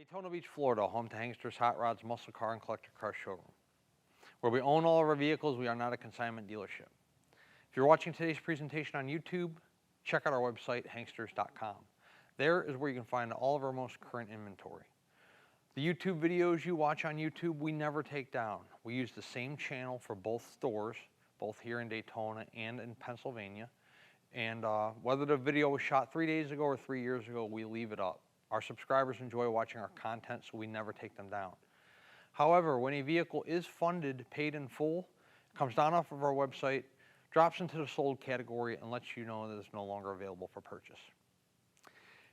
Daytona Beach, Florida, home to Hangster's Hot Rods, Muscle Car, and Collector Car Showroom. Where we own all of our vehicles, we are not a consignment dealership. If you're watching today's presentation on YouTube, check out our website, hangsters.com. There is where you can find all of our most current inventory. The YouTube videos you watch on YouTube, we never take down. We use the same channel for both stores, both here in Daytona and in Pennsylvania. And whether the video was shot 3 days ago or 3 years ago, we leave it up. Our subscribers enjoy watching our content, so we never take them down. However, when a vehicle is funded, paid in full, comes down off of our website, drops into the sold category, and lets you know that it's no longer available for purchase.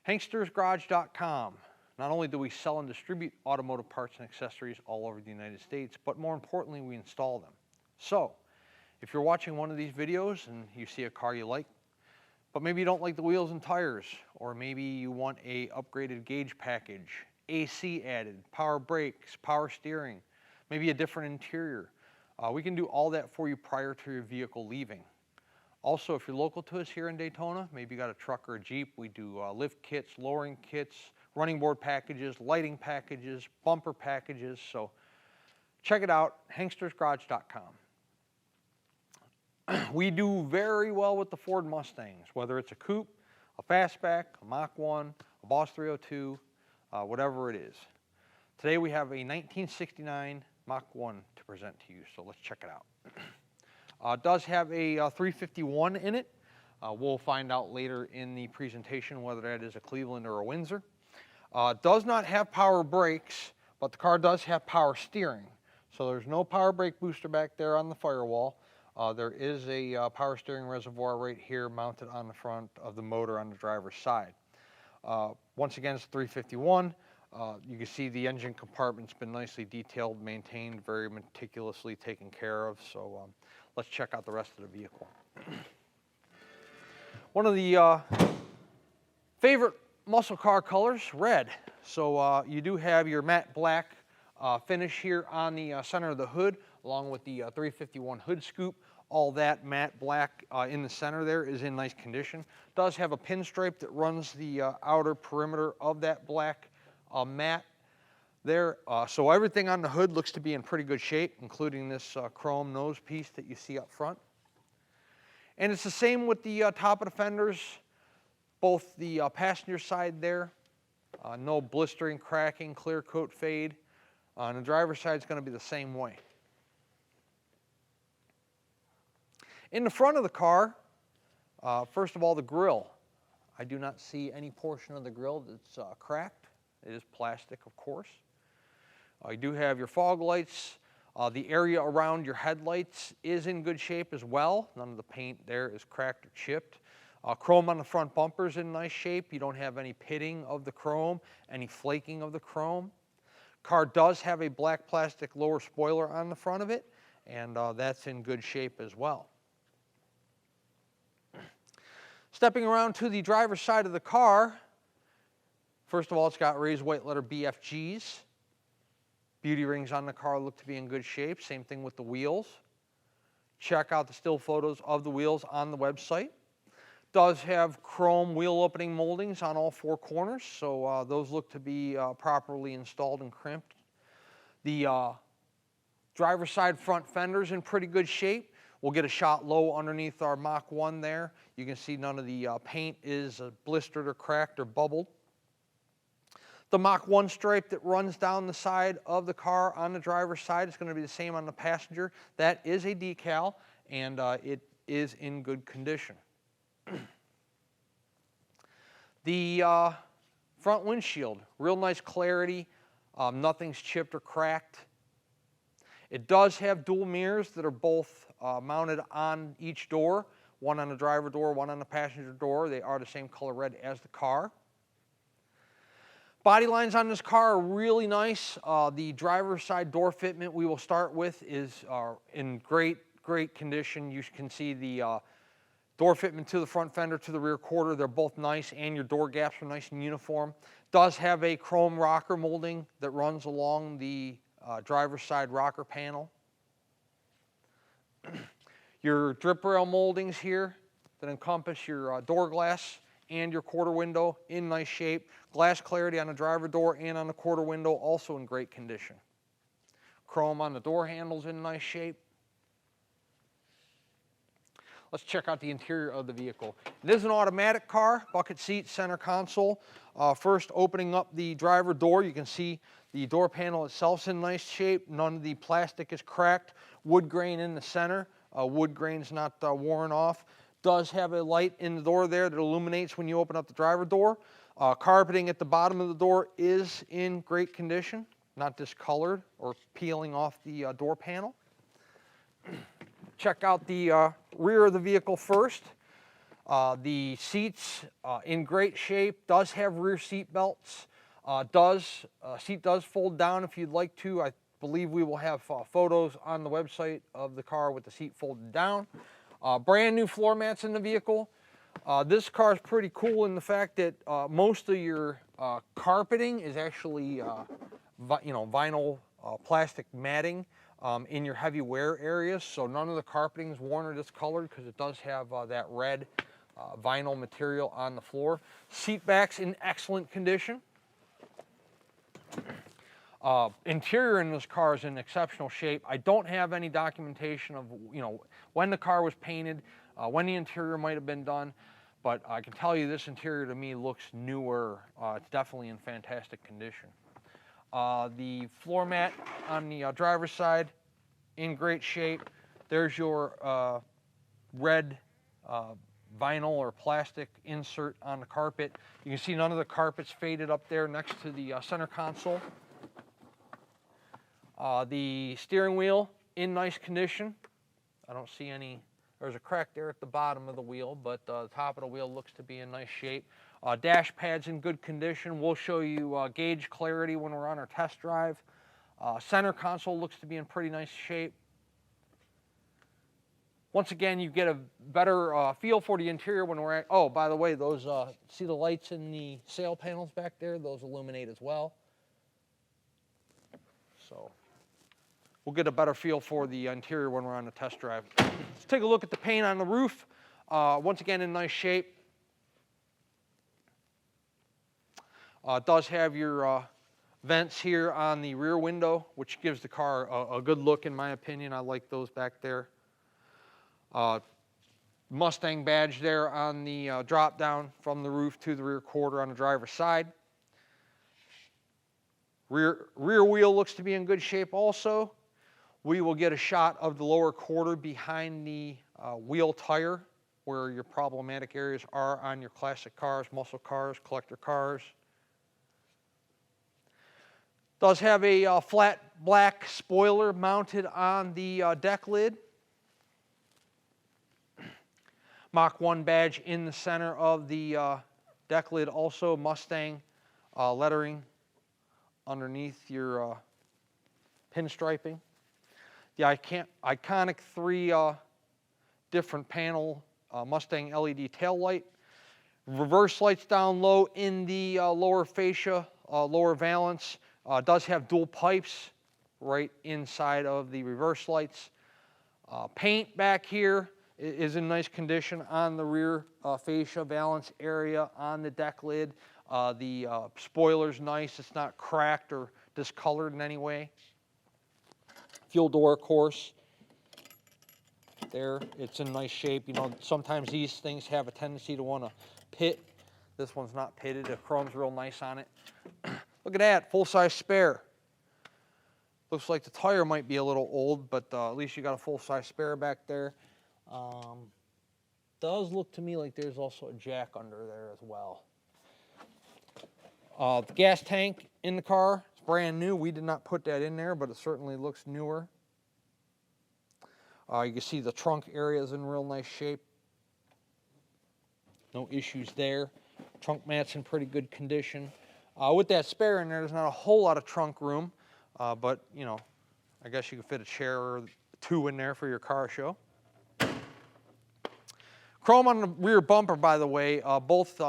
HangstersGarage.com. Not only do we sell and distribute automotive parts and accessories all over the United States, but more importantly, we install them. So, if you're watching one of these videos and you see a car you like, but maybe you don't like the wheels and tires, or maybe you want a upgraded gauge package, AC added, power brakes, power steering, maybe a different interior, we can do all that for you prior to your vehicle leaving. Also, if you're local to us here in Daytona, maybe you got a truck or a Jeep, we do lift kits, lowering kits, running board packages, lighting packages, bumper packages. So check it out, hangstersgarage.com. We do very well with the Ford Mustangs, whether it's a coupe, a fastback, a Mach 1, a Boss 302, whatever it is. Today we have a 1969 Mach 1 to present to you, so let's check it out. It does have a 351 in it. We'll find out later in the presentation whether that is a Cleveland or a Windsor. It does not have power brakes, but the car does have power steering. So there's no power brake booster back there on the firewall. There is a power steering reservoir right here mounted on the front of the motor on the driver's side. Once again, it's 351. You can see the engine compartment's been nicely detailed, maintained, very meticulously taken care of. So let's check out the rest of the vehicle. One of the favorite muscle car colors, red. So you do have your matte black finish here on the center of the hood, along with the 351 hood scoop. All that matte black in the center there is in nice condition. Does have a pinstripe that runs the outer perimeter of that black matte there. So everything on the hood looks to be in pretty good shape, including this chrome nose piece that you see up front. And it's the same with the top of the fenders, both the passenger side there. No blistering, cracking, clear coat fade. On the driver's side, it's going to be the same way. In the front of the car, first of all, the grille. I do not see any portion of the grille that's cracked. It is plastic, of course. You do have your fog lights. The area around your headlights is in good shape as well. None of the paint there is cracked or chipped. Chrome on the front bumper is in nice shape. You don't have any pitting of the chrome, any flaking of the chrome. Car does have a black plastic lower spoiler on the front of it, and that's in good shape as well. Stepping around to the driver's side of the car, first of all, it's got raised white letter BFGs. Beauty rings on the car look to be in good shape. Same thing with the wheels. Check out the still photos of the wheels on the website. Does have chrome wheel opening moldings on all four corners, so those look to be properly installed and crimped. The driver's side front fender's in pretty good shape. We'll get a shot low underneath our Mach 1 there. You can see none of the paint is blistered or cracked or bubbled. The Mach 1 stripe that runs down the side of the car on the driver's side is going to be the same on the passenger. That is a decal, and it is in good condition. The front windshield, real nice clarity. Nothing's chipped or cracked. It does have dual mirrors that are both mounted on each door, one on the driver door, one on the passenger door. They are the same color red as the car. Body lines on this car are really nice. The driver's side door fitment we will start with is in great condition. You can see the door fitment to the front fender, to the rear quarter. They're both nice, and your door gaps are nice and uniform. Does have a chrome rocker molding that runs along the driver's side rocker panel. Your drip rail moldings here that encompass your door glass and your quarter window in nice shape. Glass clarity on the driver door and on the quarter window, also in great condition. Chrome on the door handles in nice shape. Let's check out the interior of the vehicle. It is an automatic car, bucket seat, center console. First, opening up the driver door, you can see the door panel itself is in nice shape. None of the plastic is cracked. Wood grain in the center. Wood grain's not worn off. Does have a light in the door there that illuminates when you open up the driver door. Carpeting at the bottom of the door is in great condition, not discolored or peeling off the door panel. Check out the rear of the vehicle first. The seats in great shape, does have rear seat belts. Seat does fold down if you'd like to. I believe we will have photos on the website of the car with the seat folded down. Brand new floor mats in the vehicle. This car is pretty cool in the fact that most of your carpeting is actually vinyl plastic matting in your heavy wear areas, so none of the carpeting is worn or discolored because it does have that red vinyl material on the floor. Seat backs in excellent condition. Interior in this car is in exceptional shape. I don't have any documentation of when the car was painted, when the interior might have been done, but I can tell you this interior to me looks newer. It's definitely in fantastic condition. The floor mat on the driver's side in great shape. There's your red vinyl or plastic insert on the carpet. You can see none of the carpet's faded up there next to the center console. The steering wheel in nice condition. I don't see any, there's a crack there at the bottom of the wheel, but the top of the wheel looks to be in nice shape. Dash pad's in good condition. We'll show you gauge clarity when we're on our test drive. Center console looks to be in pretty nice shape. Once again, you get a better feel for the interior when we're at, oh, by the way, those, see the lights in the sail panels back there? Those illuminate as well. So we'll get a better feel for the interior when we're on the test drive. Let's take a look at the paint on the roof. Once again, in nice shape. It does have your vents here on the rear window, which gives the car a good look in my opinion. I like those back there. Mustang badge there on the drop down from the roof to the rear quarter on the driver's side. Rear wheel looks to be in good shape also. We will get a shot of the lower quarter behind the wheel tire where your problematic areas are on your classic cars, muscle cars, collector cars. Does have a flat black spoiler mounted on the deck lid. Mach 1 badge in the center of the deck lid also. Mustang lettering underneath your pinstriping. The iconic 3 different panel Mustang LED tail light. Reverse lights down low in the lower fascia, lower valance. Does have dual pipes right inside of the reverse lights. Paint back here is in nice condition on the rear fascia valance area on the deck lid. The spoiler's nice. It's not cracked or discolored in any way. Fuel door, of course, there. It's in nice shape. You know, sometimes these things have a tendency to want to pit. This one's not pitted. The chrome's real nice on it. Look at that, full-size spare. Looks like the tire might be a little old, but at least you got a full-size spare back there. Does look to me like there's also a jack under there as well. The gas tank in the car is brand new. We did not put that in there, but it certainly looks newer. You can see the trunk area is in real nice shape. No issues there. Trunk mat's in pretty good condition. With that spare in there, there's not a whole lot of trunk room, but, you know, I guess you could fit a chair or 2 in there for your car show. Chrome on the rear bumper, by the way, both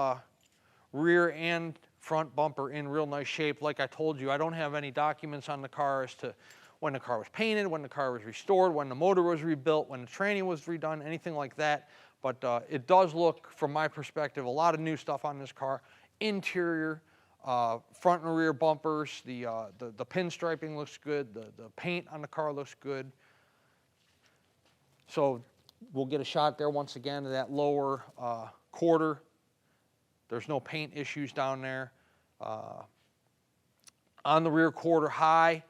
rear and front bumper in real nice shape. Like I told you, I don't have any documents on the car as to when the car was painted, when the car was restored, when the motor was rebuilt, when the tranny was redone, anything like that. but it does look, from my perspective, a lot of new stuff on this car. Interior, front and rear bumpers, the pinstriping looks good, the paint on the car looks good. So we'll get a shot there once again of that lower quarter. There's no paint issues down there. On the rear quarter high,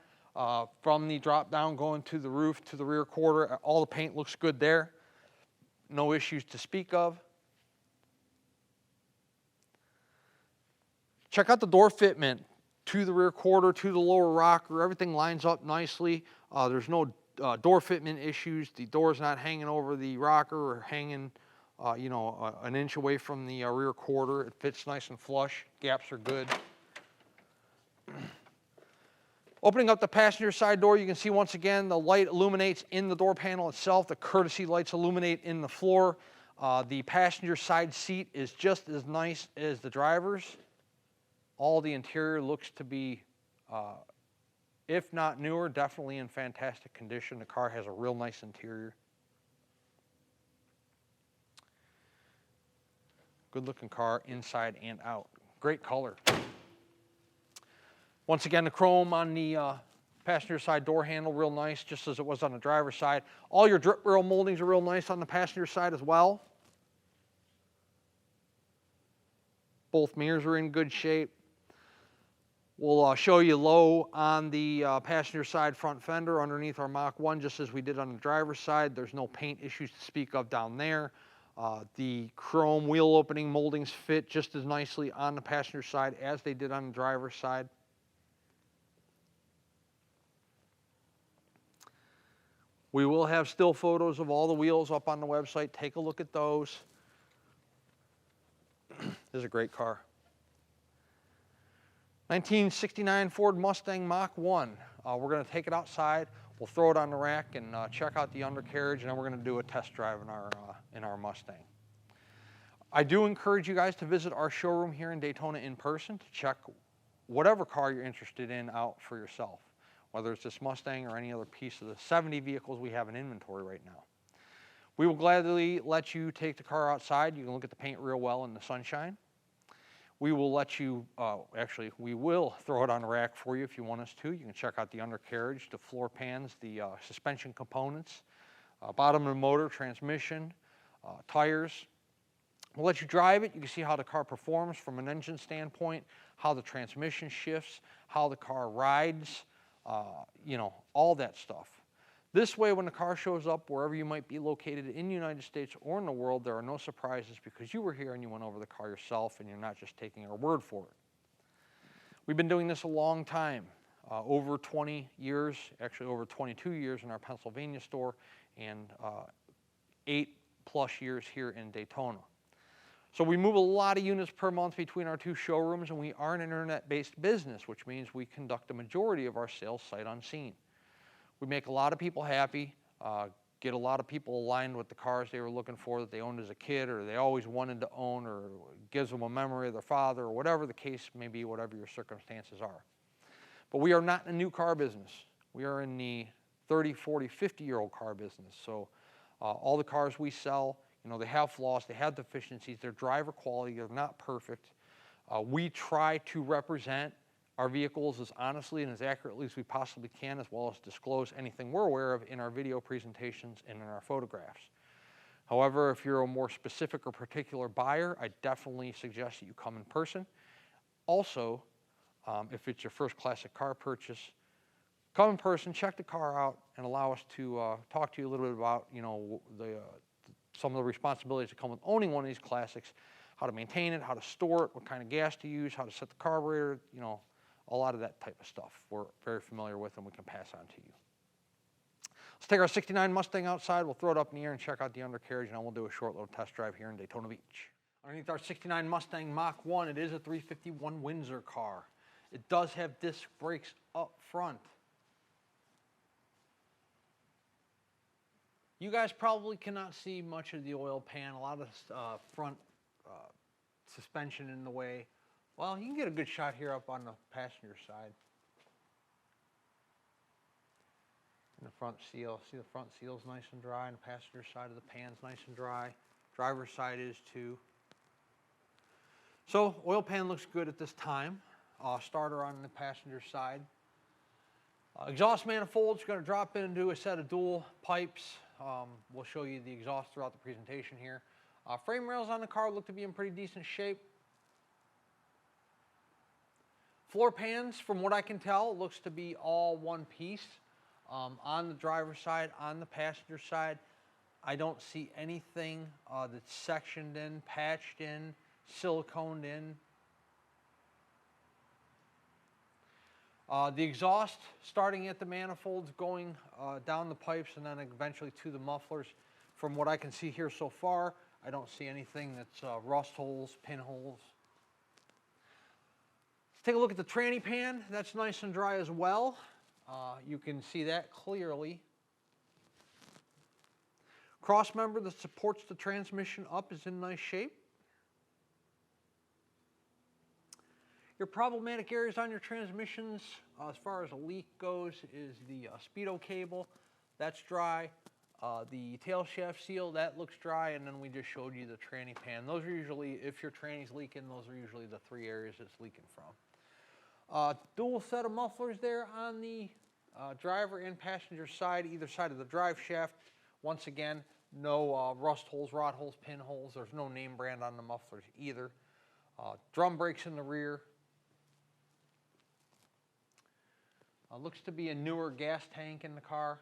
from the drop down going to the roof to the rear quarter, all the paint looks good there. No issues to speak of. Check out the door fitment to the rear quarter, to the lower rocker. Everything lines up nicely. There's no door fitment issues. The door's not hanging over the rocker or hanging, an inch away from the rear quarter. It fits nice and flush. Gaps are good. Opening up the passenger side door, you can see once again the light illuminates in the door panel itself. The courtesy lights illuminate in the floor. The passenger side seat is just as nice as the driver's. All the interior looks to be, if not newer, definitely in fantastic condition. The car has a real nice interior. Good looking car inside and out. Great color. Once again, the chrome on the passenger side door handle, real nice, just as it was on the driver's side. All your drip rail moldings are real nice on the passenger side as well. Both mirrors are in good shape. We'll show you low on the passenger side front fender underneath our Mach 1, just as we did on the driver's side. There's no paint issues to speak of down there. The chrome wheel opening moldings fit just as nicely on the passenger side as they did on the driver's side. We will have still photos of all the wheels up on the website. Take a look at those. This is a great car. 1969 Ford Mustang Mach 1. We're going to take it outside. We'll throw it on the rack and check out the undercarriage, and then we're going to do a test drive in our Mustang. I do encourage you guys to visit our showroom here in Daytona in person to check whatever car you're interested in out for yourself, whether it's this Mustang or any other piece of the 70 vehicles we have in inventory right now. We will gladly let you take the car outside. You can look at the paint real well in the sunshine. We will let you, actually, we will throw it on the rack for you if you want us to. You can check out the undercarriage, the floor pans, the suspension components, bottom of the motor, transmission, tires. We'll let you drive it. You can see how the car performs from an engine standpoint, how the transmission shifts, how the car rides, all that stuff. This way, when the car shows up, wherever you might be located in the United States or in the world, there are no surprises because you were here and you went over the car yourself and you're not just taking our word for it. We've been doing this a long time, over 20 years, actually over 22 years in our Pennsylvania store and 8+ years here in Daytona. So we move a lot of units per month between our two showrooms, and we are an internet-based business, which means we conduct the majority of our sales sight unseen. We make a lot of people happy, get a lot of people aligned with the cars they were looking for that they owned as a kid or they always wanted to own, or gives them a memory of their father, or whatever the case may be, whatever your circumstances are. But we are not in a new car business. We are in the 30, 40, 50-year-old car business. So all the cars we sell, they have flaws, they have deficiencies, they're driver quality, they're not perfect. We try to represent our vehicles as honestly and as accurately as we possibly can, as well as disclose anything we're aware of in our video presentations and in our photographs. However, if you're a more specific or particular buyer, I definitely suggest that you come in person. Also, if it's your first classic car purchase, come in person, check the car out, and allow us to talk to you a little bit about some of the responsibilities that come with owning one of these classics, how to maintain it, how to store it, what kind of gas to use, how to set the carburetor, a lot of that type of stuff we're very familiar with and we can pass on to you. Let's take our 69 Mustang outside, we'll throw it up in the air and check out the undercarriage, and then we'll do a short little test drive here in Daytona Beach. Underneath our 69 Mustang Mach 1, it is a 351 Windsor car. It does have disc brakes up front. You guys probably cannot see much of the oil pan, a lot of front suspension in the way. Well, you can get a good shot here up on the passenger side. And the front seal, see the front seal's nice and dry, and the passenger side of the pan's nice and dry. Driver's side is too. So oil pan looks good at this time. Starter on the passenger side. Exhaust manifold is going to drop into a set of dual pipes. We'll show you the exhaust throughout the presentation here. Frame rails on the car look to be in pretty decent shape. Floor pans, from what I can tell, looks to be all one piece. On the driver's side, on the passenger side, I don't see anything that's sectioned in, patched in, siliconed in. The exhaust starting at the manifolds, going down the pipes and then eventually to the mufflers. From what I can see here so far, I don't see anything that's rust holes, pinholes. Let's take a look at the tranny pan. That's nice and dry as well. You can see that clearly. Cross member that supports the transmission up is in nice shape. Your problematic areas on your transmissions, as far as a leak goes, is the speedo cable. That's dry. The tail shaft seal, that looks dry, and then we just showed you the tranny pan. Those are usually, if your tranny's leaking, those are usually the three areas it's leaking from. Dual set of mufflers there on the driver and passenger side, either side of the drive shaft. Once again, no rust holes, rot holes, pinholes. There's no name brand on the mufflers either. Drum brakes in the rear. Looks to be a newer gas tank in the car.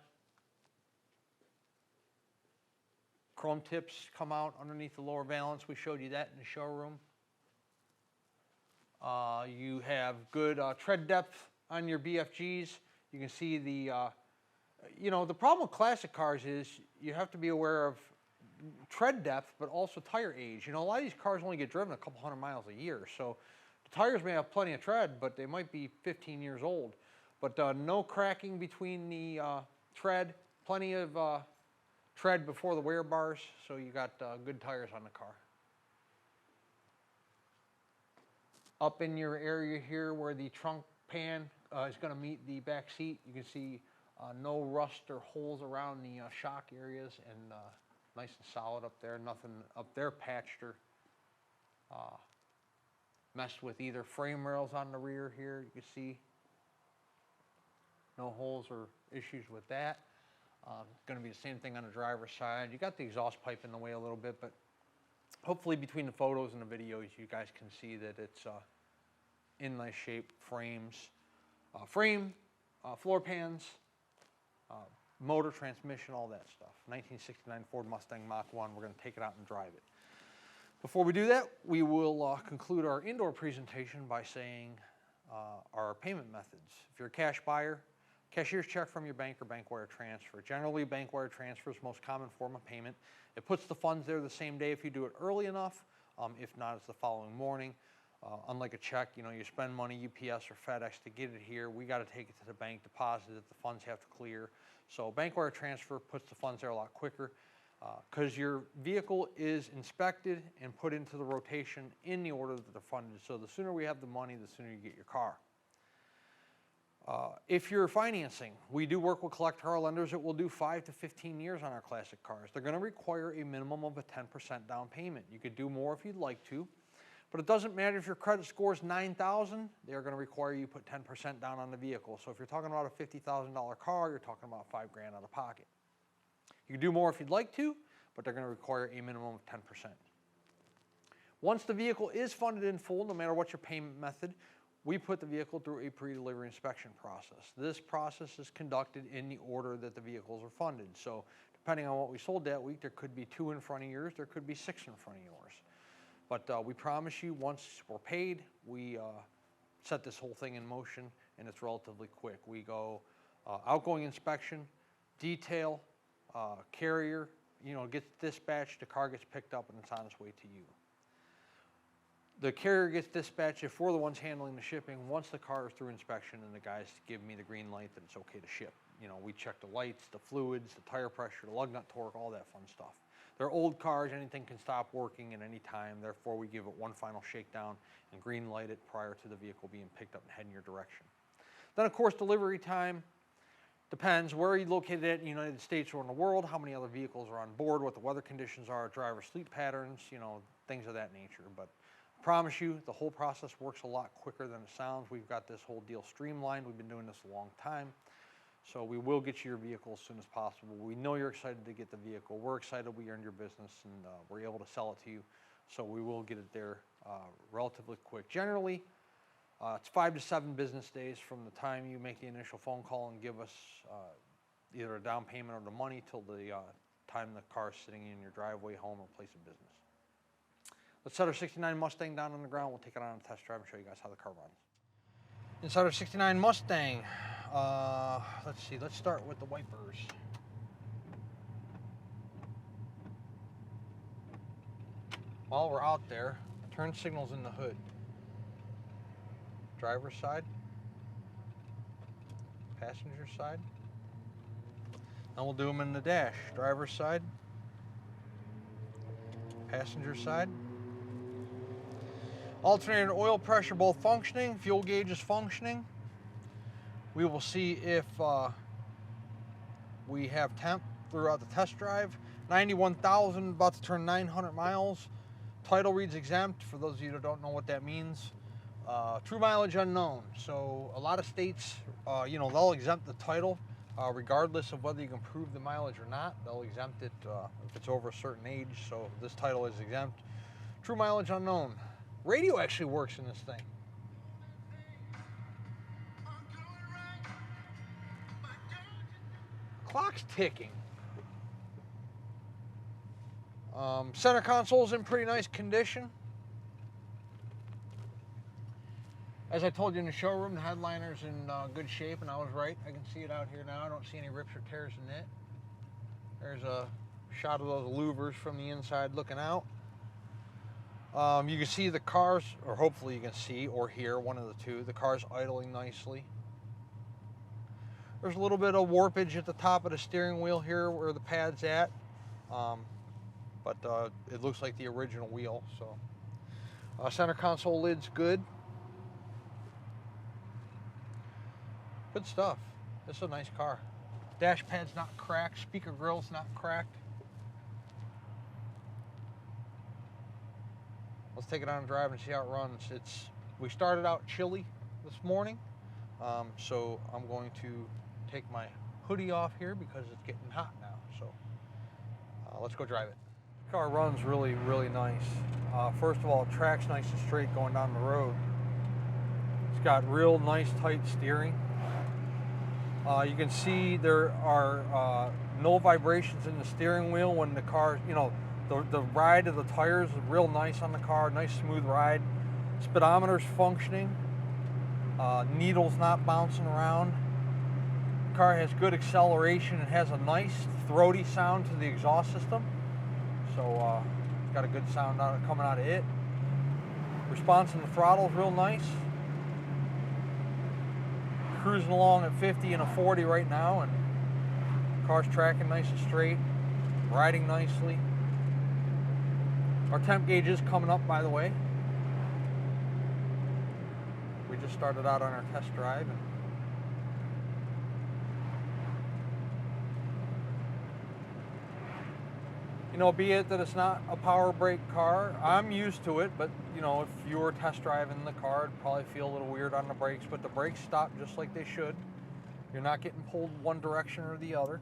Chrome tips come out underneath the lower valance. We showed you that in the showroom. You have good tread depth on your BFGs. You can see the, the problem with classic cars is you have to be aware of tread depth, but also tire age. A lot of these cars only get driven a couple hundred miles a year. So the tires may have plenty of tread, but they might be 15 years old. But no cracking between the tread, plenty of tread before the wear bars, so you got good tires on the car. Up in your area here where the trunk pan is going to meet the back seat, you can see no rust or holes around the shock areas, and nice and solid up there. Nothing up there patched or messed with either. Frame rails on the rear here, you can see. No holes or issues with that. Going to be the same thing on the driver's side. You got the exhaust pipe in the way a little bit, but hopefully between the photos and the videos, you guys can see that it's in nice shape. Frames, floor pans, motor, transmission, all that stuff. 1969 Ford Mustang Mach 1. We're going to take it out and drive it. Before we do that, we will conclude our indoor presentation by saying our payment methods. If you're a cash buyer, cashier's check from your bank or bank wire transfer. Generally, bank wire transfer is the most common form of payment. It puts the funds there the same day if you do it early enough. If not, it's the following morning. Unlike a check, you spend money, UPS or FedEx to get it here. We got to take it to the bank, deposit it. The funds have to clear. So bank wire transfer puts the funds there a lot quicker because your vehicle is inspected and put into the rotation in the order that they're funded. So the sooner we have the money, the sooner you get your car. If you're financing, we do work with collector car lenders that will do 5 to 15 years on our classic cars. They're going to require a minimum of a 10% down payment. You could do more if you'd like to, but it doesn't matter if your credit score is 9,000, they're going to require you put 10% down on the vehicle. So if you're talking about a $50,000 car, you're talking about $5 grand out of pocket. You can do more if you'd like to, but they're going to require a minimum of 10%. Once the vehicle is funded in full, no matter what your payment method, we put the vehicle through a pre-delivery inspection process. This process is conducted in the order that the vehicles are funded. So depending on what we sold that week, there could be 2 in front of yours, there could be 6 in front of yours. But we promise you, once we're paid, we set this whole thing in motion, and it's relatively quick. We go outgoing inspection, detail, carrier, gets dispatched, the car gets picked up, and it's on its way to you. The carrier gets dispatched if we're the ones handling the shipping once the car is through inspection and the guys give me the green light that it's okay to ship. We check the lights, the fluids, the tire pressure, the lug nut torque, all that fun stuff. They're old cars, anything can stop working at any time, therefore we give it one final shakedown and green light it prior to the vehicle being picked up and heading your direction. Then of course delivery time. Depends where you're located at in the United States or in the world, how many other vehicles are on board, what the weather conditions are, driver sleep patterns, things of that nature. But I promise you, the whole process works a lot quicker than it sounds. We've got this whole deal streamlined. We've been doing this a long time. So we will get you your vehicle as soon as possible. We know you're excited to get the vehicle. We're excited we earned your business and we're able to sell it to you. So we will get it there relatively quick. Generally, it's 5 to 7 business days from the time you make the initial phone call and give us either a down payment or the money till the time the car is sitting in your driveway, home, or place of business. Let's set our 69 Mustang down on the ground. We'll take it on a test drive and show you guys how the car runs. Inside our 69 Mustang, let's see, let's start with the wipers. While we're out there, turn signals in the hood. Driver's side, passenger side. Now we'll do them in the dash. Driver's side, passenger side. Alternator oil pressure both functioning, fuel gauge is functioning. We will see if we have temp throughout the test drive. 91,000, about to turn 900 miles. Title reads exempt, for those of you that don't know what that means. True mileage unknown. So a lot of states, they'll exempt the title regardless of whether you can prove the mileage or not. They'll exempt it if it's over a certain age. So this title is exempt. True mileage unknown. Radio actually works in this thing. Clock's ticking. Center console's in pretty nice condition. As I told you in the showroom, the headliner's in good shape, and I was right. I can see it out here now. I don't see any rips or tears in it. There's a shot of those louvers from the inside looking out. You can see the cars, or hopefully you can see or hear, one of the two. The car's idling nicely. There's a little bit of warpage at the top of the steering wheel here where the pad's at. But it looks like the original wheel. So center console lid's good. Good stuff. This is a nice car. Dash pad's not cracked. Speaker grill's not cracked. Let's take it on a drive and see how it runs. We started out chilly this morning, so I'm going to take my hoodie off here because it's getting hot now. So let's go drive it. The car runs really, really nice. First of all, it tracks nice and straight going down the road. It's got real nice tight steering. You can see there are no vibrations in the steering wheel when the car, the ride of the tires is real nice on the car, nice smooth ride. Speedometer's functioning. Needle's not bouncing around. The car has good acceleration. It has a nice throaty sound to the exhaust system. So it's got a good sound coming out of it. Response in the throttle is real nice. Cruising along at 50 and a 40 right now, and the car's tracking nice and straight, riding nicely. Our temp gauge is coming up, by the way. We just started out on our test drive. Be it that it's not a power brake car, I'm used to it, but if you were test driving the car, it'd probably feel a little weird on the brakes, but the brakes stop just like they should. You're not getting pulled one direction or the other.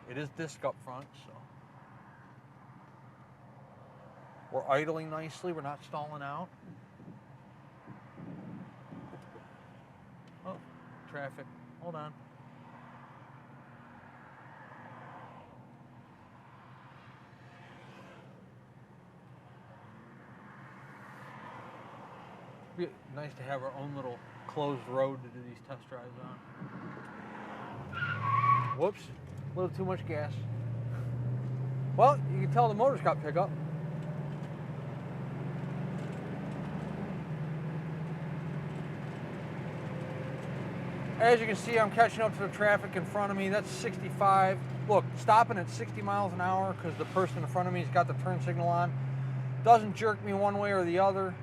It is disc up front, so. We're idling nicely, we're not stalling out. Oh, traffic, hold on. It'd be nice to have our own little closed road to do these test drives on. Whoops, a little too much gas. Well, you can tell the motor's got pickup. As you can see, I'm catching up to the traffic in front of me. That's 65. Look, stopping at 60 miles an hour because the person in front of me's got the turn signal on. Doesn't jerk me one way or the other.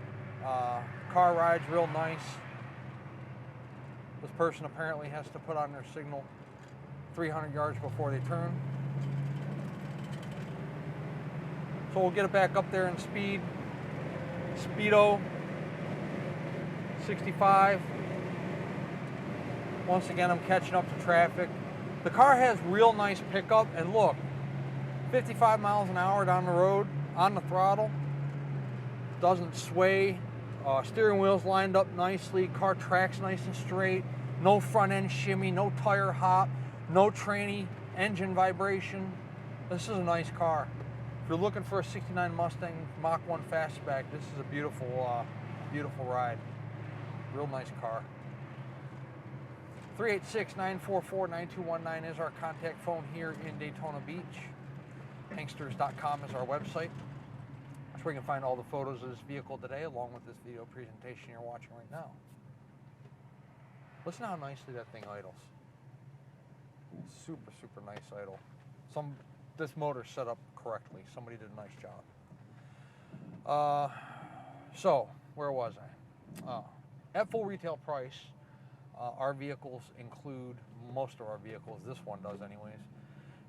Car rides real nice. This person apparently has to put on their signal 300 yards before they turn. So we'll get it back up there in speed. Speedo 65. Once again, I'm catching up to traffic. The car has real nice pickup, and look, 55 miles an hour down the road on the throttle. Doesn't sway. Steering wheel's lined up nicely. Car tracks nice and straight. No front end shimmy, no tire hop, no tranny engine vibration. This is a nice car. If you're looking for a 69 Mustang Mach 1 fastback, this is a beautiful, beautiful ride. Real nice car. 386-944-9219 is our contact phone here in Daytona Beach. Hanksters.com is our website. That's where you can find all the photos of this vehicle today, along with this video presentation you're watching right now. Listen how nicely that thing idles. Super, super nice idle. This motor's set up correctly. Somebody did a nice job. So, where was I? At full retail price, our vehicles include, most of our vehicles, this one does anyways,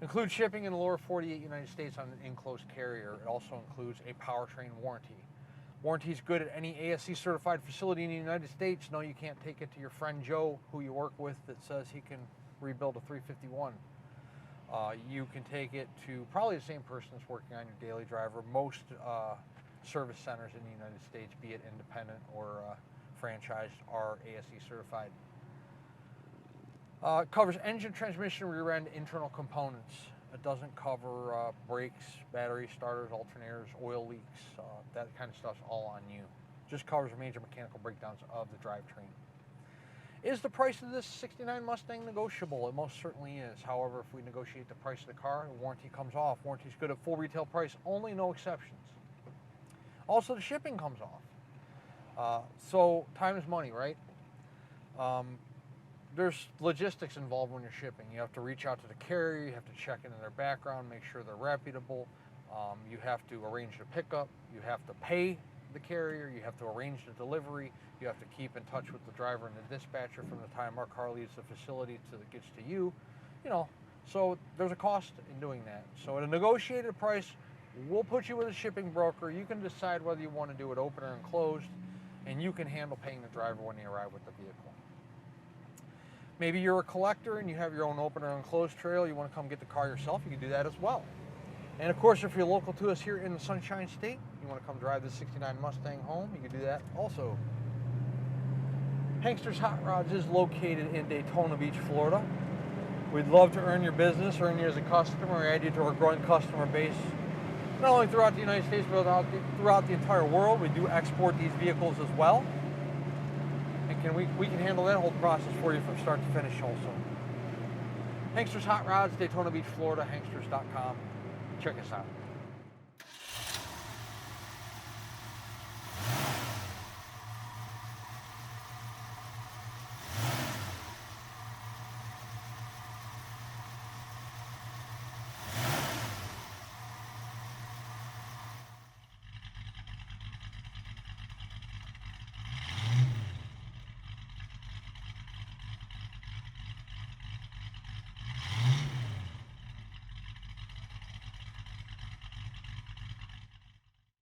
include shipping in the lower 48 United States on an enclosed carrier. It also includes a powertrain warranty. Warranty is good at any ASE certified facility in the United States. No, you can't take it to your friend Joe, who you work with, that says he can rebuild a 351. You can take it to probably the same person that's working on your daily driver. Most service centers in the United States, be it independent or franchised, are ASE certified. It covers engine, transmission, rear end, internal components. It doesn't cover brakes, batteries, starters, alternators, oil leaks. That kind of stuff's all on you. Just covers major mechanical breakdowns of the drivetrain. Is the price of this 69 Mustang negotiable? It most certainly is. However, if we negotiate the price of the car, the warranty comes off. Warranty is good at full retail price only, no exceptions. Also, the shipping comes off. So time is money, right? There's logistics involved when you're shipping. You have to reach out to the carrier, you have to check into their background, make sure they're reputable. You have to arrange the pickup, you have to pay the carrier, you have to arrange the delivery, you have to keep in touch with the driver and the dispatcher from the time our car leaves the facility till it gets to you. You know, so there's a cost in doing that. So at a negotiated price, we'll put you with a shipping broker. You can decide whether you want to do it open or enclosed, and you can handle paying the driver when they arrive with the vehicle. Maybe you're a collector and you have your own open or enclosed trail. You want to come get the car yourself, you can do that as well. And of course, if you're local to us here in the Sunshine State, you want to come drive this 69 Mustang home, you can do that also. Hanksters Hot Rods is located in Daytona Beach, Florida. We'd love to earn your business, earn you as a customer, add you to our growing customer base, not only throughout the United States, but throughout the entire world. We do export these vehicles as well. And we can handle that whole process for you from start to finish also. Hanksters Hot Rods, Daytona Beach, Florida, hanksters.com. Check us out.